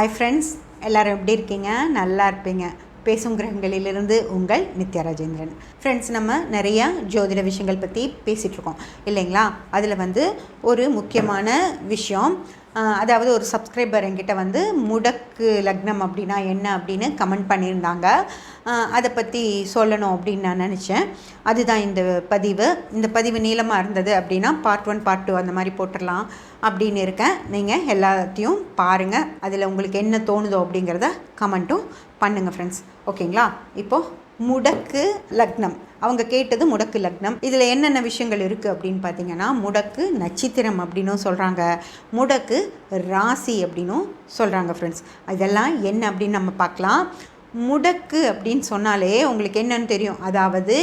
Hi friends, எல்லோரும் எப்படி இருக்கீங்க? நல்லா இருப்பீங்க. பேசும் கிரகங்களிலிருந்து உங்கள் நித்யா ராஜேந்திரன். ஃப்ரெண்ட்ஸ், நம்ம நிறையா ஜோதிட விஷயங்கள் பற்றி பேசிகிட்ருக்கோம் இல்லைங்களா? அதில் ஒரு முக்கியமான விஷயம், அதாவது ஒரு சப்ஸ்கிரைபர் என்கிட்ட முடக்கு லக்னம் அப்படின்னா என்ன அப்படின்னு கமெண்ட் பண்ணியிருந்தாங்க. அதை பற்றி சொல்லணும் அப்படின்னு நான் நினச்சேன். அதுதான் இந்த பதிவு நீளமாக இருந்தது அப்படின்னா பார்ட் 1 பார்ட் 2 அந்த மாதிரி போட்டுடலாம் அப்படின்னு இருக்கேன். நீங்கள் எல்லாத்தையும் பாருங்கள், அதில் உங்களுக்கு என்ன தோணுதோ அப்படிங்கிறத கமெண்ட்டும் பண்ணுங்கள் ஃப்ரெண்ட்ஸ். ஓகேங்களா? இப்போது முடக்கு லக்னம், அவங்க கேட்டது முடக்கு லக்னம். இதில் என்னென்ன விஷயங்கள் இருக்குது அப்படின்னு பார்த்தீங்கன்னா, முடக்கு நட்சத்திரம் அப்படின்னும் சொல்கிறாங்க, முடக்கு ராசி அப்படின்னும் சொல்கிறாங்க ஃப்ரெண்ட்ஸ். இதெல்லாம் என்ன அப்படின்னு நம்ம பார்க்கலாம். முடக்கு அப்படின்னு சொன்னாலே உங்களுக்கு என்னன்னு தெரியும், அதாவது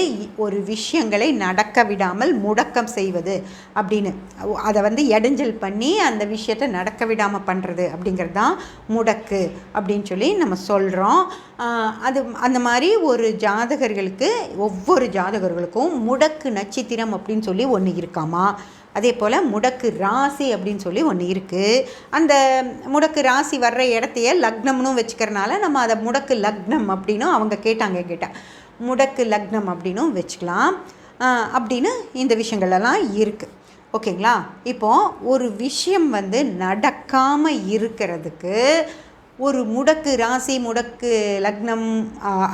ஒரு விஷயங்களை நடக்க விடாமல் முடக்கம் செய்வது அப்படின்னு, அதை இடைஞ்சல் பண்ணி அந்த விஷயத்தை நடக்க விடாமல் பண்ணுறது அப்படிங்கிறது தான் முடக்கு அப்படின்னு சொல்லி நம்ம சொல்கிறோம். அந்த மாதிரி ஒரு ஜாதகர்களுக்கு, ஒவ்வொரு ஜாதகர்களுக்கும் முடக்கு நட்சத்திரம் அப்படின்னு சொல்லி ஒன்று இருக்காமா. அதே போல் முடக்கு ராசி அப்படின்னு சொல்லி ஒன்று இருக்குது. அந்த முடக்கு ராசி வர்ற இடத்தையே லக்னம்னு வச்சுக்கிறனால நம்ம அதை முடக்கு லக்னம் அப்படின்னும் அவங்க கேட்டாங்க முடக்கு லக்னம் அப்படின்னும் வச்சுக்கலாம் அப்படின்னு இந்த விஷயங்கள்லாம் இருக்குது. ஓகேங்களா? இப்போது ஒரு விஷயம் நடக்காமல் இருக்கிறதுக்கு ஒரு முடக்கு ராசி, முடக்கு லக்னம்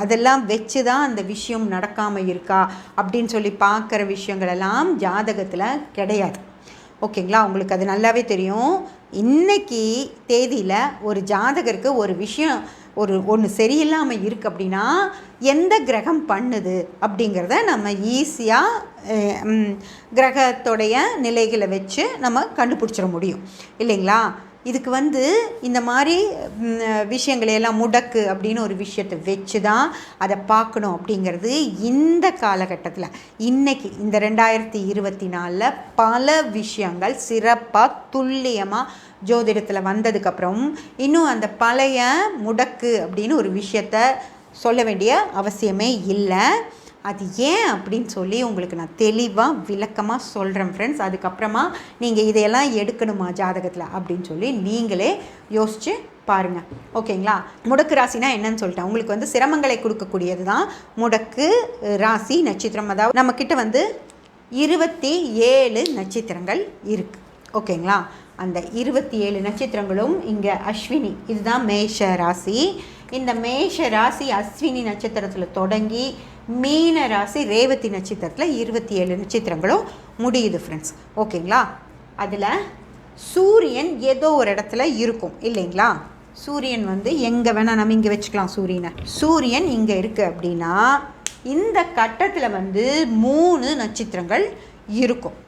அதெல்லாம் வச்சு தான் அந்த விஷயம் நடக்காமல் இருக்கா அப்படின்னு சொல்லி பார்க்குற விஷயங்களெல்லாம் ஜாதகத்தில் கிடையாது. ஓகேங்களா? உங்களுக்கு அது நல்லாவே தெரியும். இன்றைக்கி தேதியில் ஒரு ஜாதகருக்கு ஒரு விஷயம் ஒன்று சரியில்லாமல் இருக்குது அப்படின்னா எந்த கிரகம் பண்ணுது அப்படிங்கிறத நம்ம ஈஸியாக கிரகத்தோடைய நிலைகளை வச்சு நம்ம கண்டுபிடிச்சிட முடியும் இல்லைங்களா? இதுக்கு இந்த மாதிரி விஷயங்களையெல்லாம் முடக்கு அப்படின்னு ஒரு விஷயத்தை வச்சு தான் அதை பார்க்கணும் அப்படிங்கிறது இந்த காலகட்டத்தில், இன்றைக்கி இந்த 2024 பல விஷயங்கள் சிறப்பாக துல்லியமாக ஜோதிடத்தில் வந்ததுக்கப்புறம் இன்னும் அந்த பழைய முடக்கு அப்படின்னு ஒரு விஷயத்தை சொல்ல வேண்டிய அவசியமே இல்லை. அது ஏன் அப்படின்னு சொல்லி உங்களுக்கு நான் தெளிவாக விளக்கமாக சொல்கிறேன் ஃப்ரெண்ட்ஸ். அதுக்கப்புறமா நீங்கள் இதையெல்லாம் எடுக்கணுமா ஜாதகத்தில் அப்படின்னு சொல்லி நீங்களே யோசித்து பாருங்கள். ஓகேங்களா? முடக்கு ராசினா என்னன்னு சொல்லிட்டேன். உங்களுக்கு சிரமங்களை கொடுக்கக்கூடியது தான் முடக்கு ராசி நட்சத்திரம். அதாவது நம்மக்கிட்ட 27 நட்சத்திரங்கள் இருக்குது. ஓகேங்களா? அந்த 27 நட்சத்திரங்களும் இங்கே அஸ்வினி, இதுதான் மேஷ ராசி. இந்த மேஷ ராசி அஸ்வினி நட்சத்திரத்தில் தொடங்கி மீன ராசி ரேவதி நட்சத்திரத்தில் 27 நட்சத்திரங்களும் முடியுது ஃப்ரெண்ட்ஸ். ஓகேங்களா? அதில் சூரியன் ஏதோ ஒரு இடத்துல இருக்கும் இல்லைங்களா? சூரியன் எங்கே வேணால் நம்ம இங்கே வச்சுக்கலாம். சூரியன் இங்கே இருக்குது அப்படின்னா இந்த கட்டத்தில் 3 நட்சத்திரங்கள் இருக்கும்.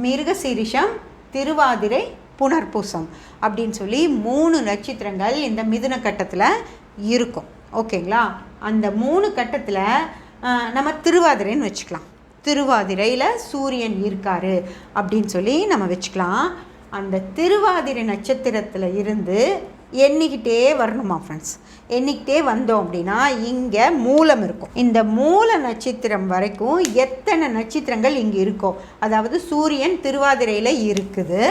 மிருகசீரிஷம், திருவாதிரை, புனர்பூசம் அப்படின்னு சொல்லி 3 நட்சத்திரங்கள் இந்த மிதுன கட்டத்தில் இருக்கும். ஓகேங்களா? அந்த 3 கட்டத்தில் நம்ம திருவாதிரைன்னு வச்சுக்கலாம். திருவாதிரையில் சூரியன் இருக்கார் அப்படின்னு சொல்லி நம்ம வச்சுக்கலாம். அந்த திருவாதிரை நட்சத்திரத்தில் இருந்து எண்ணிக்கிட்டே வரணுமா ஃப்ரெண்ட்ஸ். எண்ணிக்கிட்டே வந்தோம் அப்படின்னா இங்கே மூலம் இருக்கும். இந்த மூல நட்சத்திரம் வரைக்கும் எத்தனை நட்சத்திரங்கள் இங்கே இருக்கோ, அதாவது சூரியன் திருவாதிரையில் இருக்குது,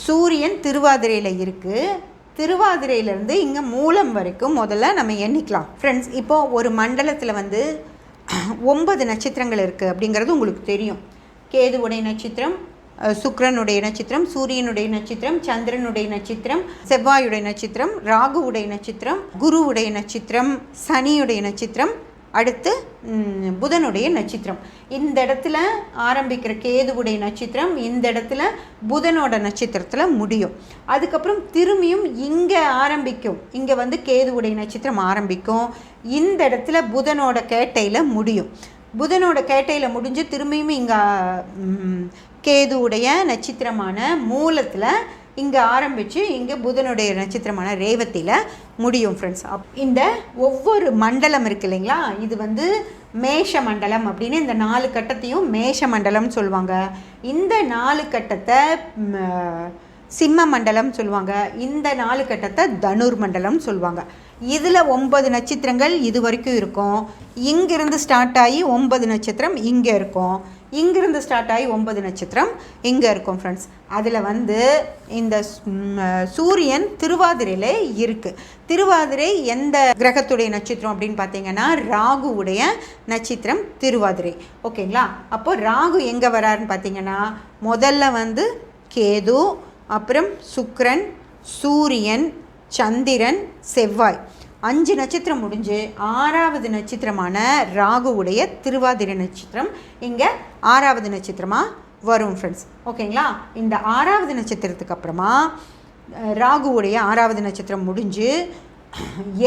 சூரியன் திருவாதிரையில் இருக்குது, திருவாதிரையிலேருந்து இங்கே மூலம் வரைக்கும் முதல்ல நம்ம எண்ணிக்கலாம் ஃப்ரெண்ட்ஸ். இப்போது ஒரு மண்டலத்தில் 9 நட்சத்திரங்கள் இருக்குது அப்படிங்கிறது உங்களுக்கு தெரியும். கேதுவுடைய நட்சத்திரம், சுக்கிரனுடைய நட்சத்திரம், சூரியனுடைய நட்சத்திரம், சந்திரனுடைய நட்சத்திரம், செவ்வாயுடைய நட்சத்திரம், ராகுவுடைய நட்சத்திரம், குருவுடைய நட்சத்திரம், சனியுடைய நட்சத்திரம், அடுத்து புதனுடைய நட்சத்திரம். இந்த இடத்துல ஆரம்பிக்கிற கேதுவுடைய நட்சத்திரம் இந்த இடத்துல புதனோட நட்சத்திரத்தில் முடியும். அதுக்கப்புறம் திரும்பியும் இங்கே ஆரம்பிக்கும். இங்கே கேதுவுடைய நட்சத்திரம் ஆரம்பிக்கும். இந்த இடத்துல புதனோட கேட்டையில் முடியும். புதனோட கேட்டையில் முடிஞ்சு திரும்பியும் இங்கே கேதுவுடைய நட்சத்திரமான மூலத்தில் இங்கே ஆரம்பித்து இங்கே புதனுடைய நட்சத்திரமான ரேவதியில் முடியும் ஃப்ரெண்ட்ஸ். இந்த ஒவ்வொரு மண்டலம் இருக்குது இல்லைங்களா, இது மேஷ மண்டலம் அப்படின்னு இந்த 4 கட்டத்தையும் மேஷ மண்டலம்னு சொல்லுவாங்க. இந்த 4 கட்டத்தை சிம்ம மண்டலம் சொல்லுவாங்க. இந்த 4 கட்டத்தை தனுர் மண்டலம் சொல்லுவாங்க. இதில் 9 நட்சத்திரங்கள் இது வரைக்கும் இருக்கும். இங்கிருந்து ஸ்டார்ட் ஆகி 9 நட்சத்திரம் இங்கே இருக்கும். இங்கிருந்து ஸ்டார்ட் ஆகி 9 நட்சத்திரம் இங்கே இருக்கும் ஃப்ரெண்ட்ஸ். அதில் வந்து இந்த சூரியன் திருவாதிரையில் இருக்குது. திருவாதிரை எந்த கிரகத்துடைய நட்சத்திரம் அப்படின்னு பார்த்தீங்கன்னா ராகுவுடைய நட்சத்திரம் திருவாதிரை. ஓகேங்களா? அப்போது ராகு எங்கே வராருன்னு பார்த்தீங்கன்னா முதல்ல வந்து கேது, அப்புறம் சுக்கிரன், சூரியன், சந்திரன், செவ்வாய் 5 நட்சத்திரம் முடிஞ்சு 6வது நட்சத்திரமான ராகுவுடைய திருவாதிரை நட்சத்திரம் இங்கே 6வது நட்சத்திரமாக வரும் ஃப்ரெண்ட்ஸ். ஓகேங்களா? இந்த 6வது நட்சத்திரத்துக்கு அப்புறமா ராகுவுடைய 6வது நட்சத்திரம் முடிஞ்சு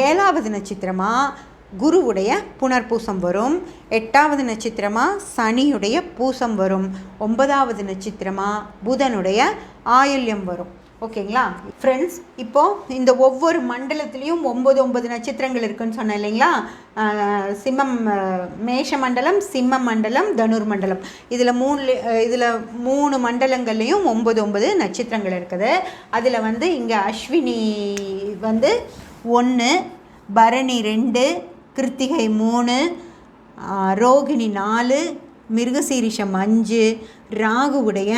7வது நட்சத்திரமாக குருவுடைய புனர்பூசம் வரும். 8வது நட்சத்திரமாக சனியுடைய பூசம் வரும். 9வது நட்சத்திரமாக புதனுடைய ஆயுள்யம் வரும். ஓகேங்களா ஃப்ரெண்ட்ஸ்? இப்போது இந்த ஒவ்வொரு மண்டலத்துலேயும் 9 நட்சத்திரங்கள் இருக்குதுன்னு சொன்னேன் இல்லைங்களா? சிம்மம், மேஷ மண்டலம், சிம்ம மண்டலம், தனுர் மண்டலம். இதில் 3 மண்டலங்கள்லேயும் 9 நட்சத்திரங்கள் இருக்குது. அதில் வந்து இங்கே அஸ்வினி வந்து 1, பரணி 2, கிருத்திகை 3, ரோகிணி 4, மிருகசீரிஷம் 5, ராகுவுடைய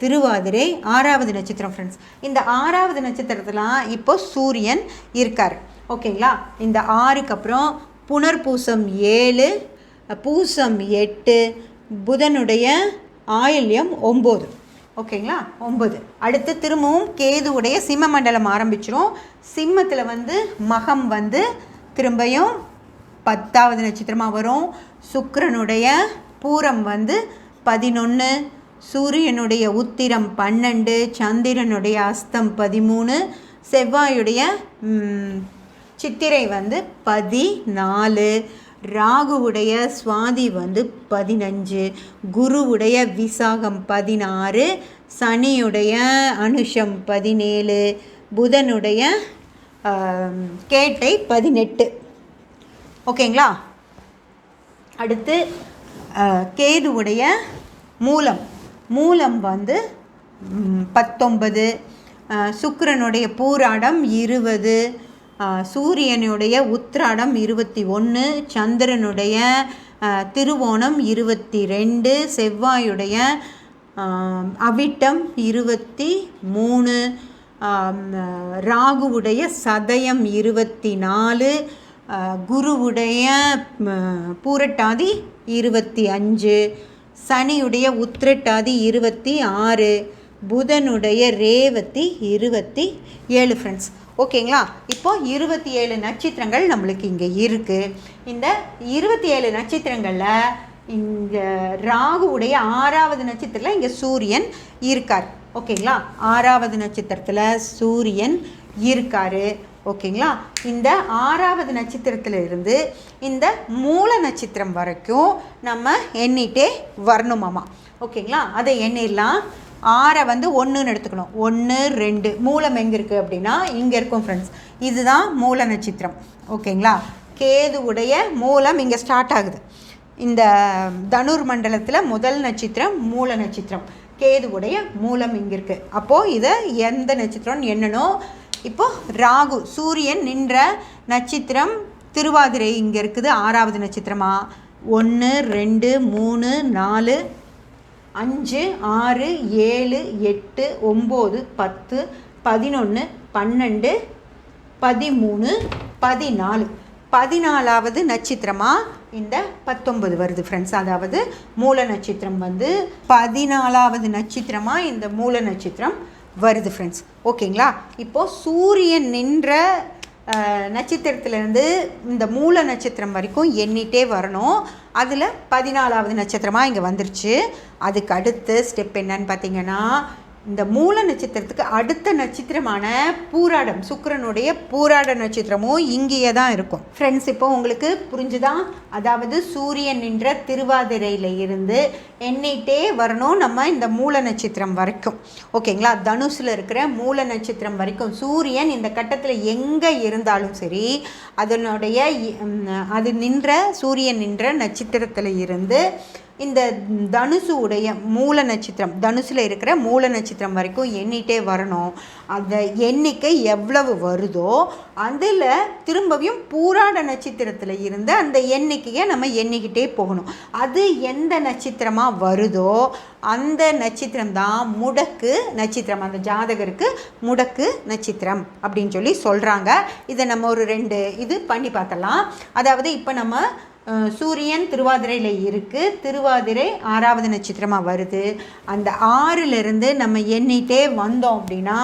திருவாதிரை 6வது நட்சத்திரம் ஃப்ரெண்ட்ஸ். இந்த 6வது நட்சத்திரத்தில் இப்போ சூரியன் இருக்கார். ஓகேங்களா? இந்த 6க்கு அப்புறம் புனர்பூசம் 7, பூசம் 8, புதனுடைய ஆயுள்யம் 9. ஓகேங்களா? 9. அடுத்து திரும்பவும் கேதுவுடைய சிம்ம மண்டலம் ஆரம்பிச்சிரும். சிம்மத்தில் வந்து மகம் வந்து திரும்பியும் 10வது நட்சத்திரமாக வரும். சுக்கிரனுடைய பூரம் வந்து 11, சூரியனுடைய உத்திரம் 12, சந்திரனுடைய அஸ்தம் 13, செவ்வாயுடைய சித்திரை வந்து 14, ராகுவுடைய சுவாதி வந்து 15, குருவுடைய விசாகம் 16, சனியுடைய அனுஷம் 17, புதனுடைய கேட்டை 18. ஓகேங்களா? அடுத்து கேதுவுடைய மூலம் வந்து 19, சுக்கிரனுடைய பூராடம் 20, சூரியனுடைய உத்திராடம் 21, சந்திரனுடைய திருவோணம் 22, செவ்வாயுடைய அவிட்டம் 23, ராகுவுடைய சதயம் 24, குருவுடைய பூரட்டாதி 25, சனியுடைய உத்திரட்டாதி 26, புதனுடைய ரேவதி 27 ஃப்ரெண்ட்ஸ். ஓகேங்களா? இப்போது 27 நட்சத்திரங்கள் நம்மளுக்கு இங்கே இருக்குது. இந்த 27 நட்சத்திரங்களில் இங்கே ராகுவுடைய 6வது நட்சத்திரத்தில் இங்கே சூரியன் இருக்கார். ஓகேங்களா? 6வது நட்சத்திரத்தில் சூரியன் இருக்கார். ஓகேங்களா? இந்த 6வது நட்சத்திரத்தில் இருந்து இந்த மூல நட்சத்திரம் வரைக்கும் நம்ம எண்ணிட்டே வரணுமாமா. ஓகேங்களா? அதை எண்ணிடலாம். 6 வந்து 1ன்னு எடுத்துக்கணும். 1, 2. மூலம் எங்கே இருக்குது அப்படின்னா இங்கே இருக்கும் ஃப்ரெண்ட்ஸ். இதுதான் மூல நட்சத்திரம். ஓகேங்களா? கேதுவுடைய மூலம் இங்கே ஸ்டார்ட் ஆகுது. இந்த தனுர் மண்டலத்தில் முதல் நட்சத்திரம் மூல நட்சத்திரம். கேதுவுடைய மூலம் இங்கே இருக்குது. அப்போது இதை எந்த நட்சத்திரம்னு எண்ணணும். இப்போது ராகு சூரியன் நின்ற நட்சத்திரம் திருவாதிரை இங்கே இருக்குது. 6வது நட்சத்திரமாக 1, 2, 3, 4, 5, 6, 7, 8, 9, 10, 11, 12, 13, 14. 14வது நட்சத்திரமாக இந்த 19 வருது ஃப்ரெண்ட்ஸ். அதாவது மூல நட்சத்திரம் வந்து 14வது நட்சத்திரமாக இந்த மூல நட்சத்திரம் வருது ஃப்ரெண்ட்ஸ். ஓகேங்களா? இப்போது சூரியன் நின்ற நட்சத்திரத்துலேருந்து இந்த மூல நட்சத்திரம் வரைக்கும் எண்ணிட்டே வரணும். அதில் 14வது நட்சத்திரமாக இங்கே வந்துருச்சு. அதுக்கு அடுத்த ஸ்டெப் என்னன்னு பார்த்தீங்கன்னா இந்த மூல நட்சத்திரத்துக்கு அடுத்த நட்சத்திரமான பூராடம், சுக்கிரனுடைய பூராட நட்சத்திரமும் இங்கேயே தான் இருக்கும் ஃப்ரெண்ட்ஸ். இப்போ உங்களுக்கு புரிஞ்சுதான்? அதாவது சூரியன் நின்ற திருவாதிரையில் இருந்து எண்ணிட்டே வரணும் நம்ம இந்த மூல நட்சத்திரம் வரைக்கும். ஓகேங்களா? தனுசில் இருக்கிற மூல நட்சத்திரம் வரைக்கும் சூரியன் இந்த கட்டத்தில் எங்கே இருந்தாலும் சரி அது நின்ற சூரியன் நின்ற நட்சத்திரத்தில் இருந்து இந்த தனுசு உடைய மூல நட்சத்திரம், தனுசில் இருக்கிற மூல நட்சத்திரம் வரைக்கும் எண்ணிட்டே வரணும். அந்த எண்ணிக்கை எவ்வளவு வருதோ அதில் திரும்பவும் பூராட நட்சத்திரத்தில் இருந்த அந்த எண்ணிக்கையை நம்ம எண்ணிக்கிட்டே போகணும். அது எந்த நட்சத்திரமாக வருதோ அந்த நட்சத்திரம் தான் முடக்கு நட்சத்திரம். அந்த ஜாதகருக்கு முடக்கு நட்சத்திரம் அப்படின்னு சொல்லி சொல்கிறாங்க. இதை நம்ம ஒரு 2 இது பண்ணி பார்த்தலாம். அதாவது இப்போ நம்ம சூரியன் திருவாதிரையில் இருக்குது. திருவாதிரை 6வது நட்சத்திரமாக வருது. அந்த 6லிருந்து நம்ம எண்ணிட்டே வந்தோம் அப்படின்னா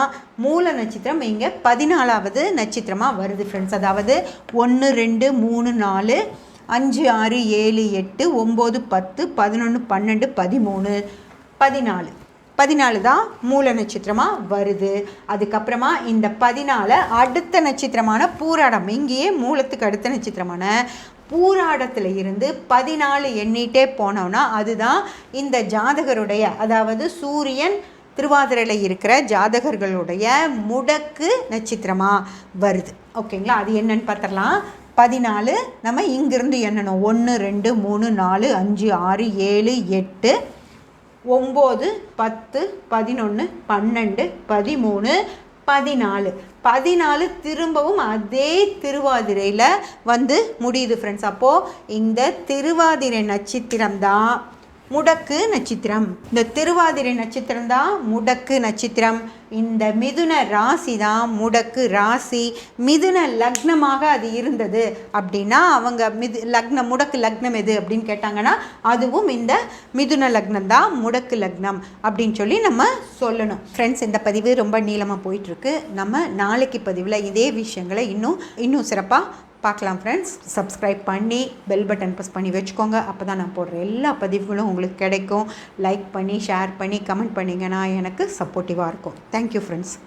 மூல நட்சத்திரம் இங்கே 14வது நட்சத்திரமாக வருது ஃப்ரெண்ட்ஸ். அதாவது 1 2 3 4 5 6 7 8 9 10 11 12 13 14 14 தான் மூல நட்சத்திரமாக வருது. அதுக்கப்புறமா இந்த 14 அடுத்த நட்சத்திரமான பூராடம், இங்கேயே மூலத்துக்கு அடுத்த நட்சத்திரமான பூராடத்தில் இருந்து 14 எண்ணிட்டே போனோம்னா அதுதான் இந்த ஜாதகருடைய, அதாவது சூரியன் திருவாதிரையில் இருக்கிற ஜாதகர்களுடைய முடக்கு நட்சத்திரமாக வருது. ஓகேங்களா? அது என்னன்னு பார்த்துடலாம். 14 நம்ம இங்கிருந்து எண்ணணும். 1 2 3 4 5 6 7 8 9 10 11 12 13 14 14 திரும்பவும் அதே திருவாதிரையில் வந்து முடியுது ஃப்ரெண்ட்ஸ். அப்போது இந்த திருவாதிரை நட்சத்திரம் தான் முடக்கு நட்சத்திரம். இந்த திருவாதிரை நட்சத்திரம் தான் முடக்கு நட்சத்திரம். இந்த மிதுன ராசி தான் முடக்கு ராசி. மிதுன லக்னமாக அது இருந்தது அப்படின்னா அவங்க லக்னம், முடக்கு லக்னம் எது அப்படின்னு கேட்டாங்கன்னா அதுவும் இந்த மிதுன லக்னம் தான் முடக்கு லக்னம் அப்படின்னு சொல்லி நம்ம சொல்லணும். ஃப்ரெண்ட்ஸ், இந்த பதிவு ரொம்ப நீளமாக போயிட்டுருக்கு. நம்ம நாளைக்கு பதிவில் இதே விஷயங்களை இன்னும் சிறப்பாக பார்க்கலாம் ஃப்ரெண்ட்ஸ். சப்ஸ்கிரைப் பண்ணி பெல் பட்டன் ப்ரெஸ் பண்ணி வச்சுக்கோங்க. அப்போ தான் நான் போடுற எல்லா பதிவுகளும் உங்களுக்கு கிடைக்கும். லைக் பண்ணி ஷேர் பண்ணி கமெண்ட் பண்ணிங்கன்னா எனக்கு சப்போர்ட்டிவாக இருக்கும். Thank you friends.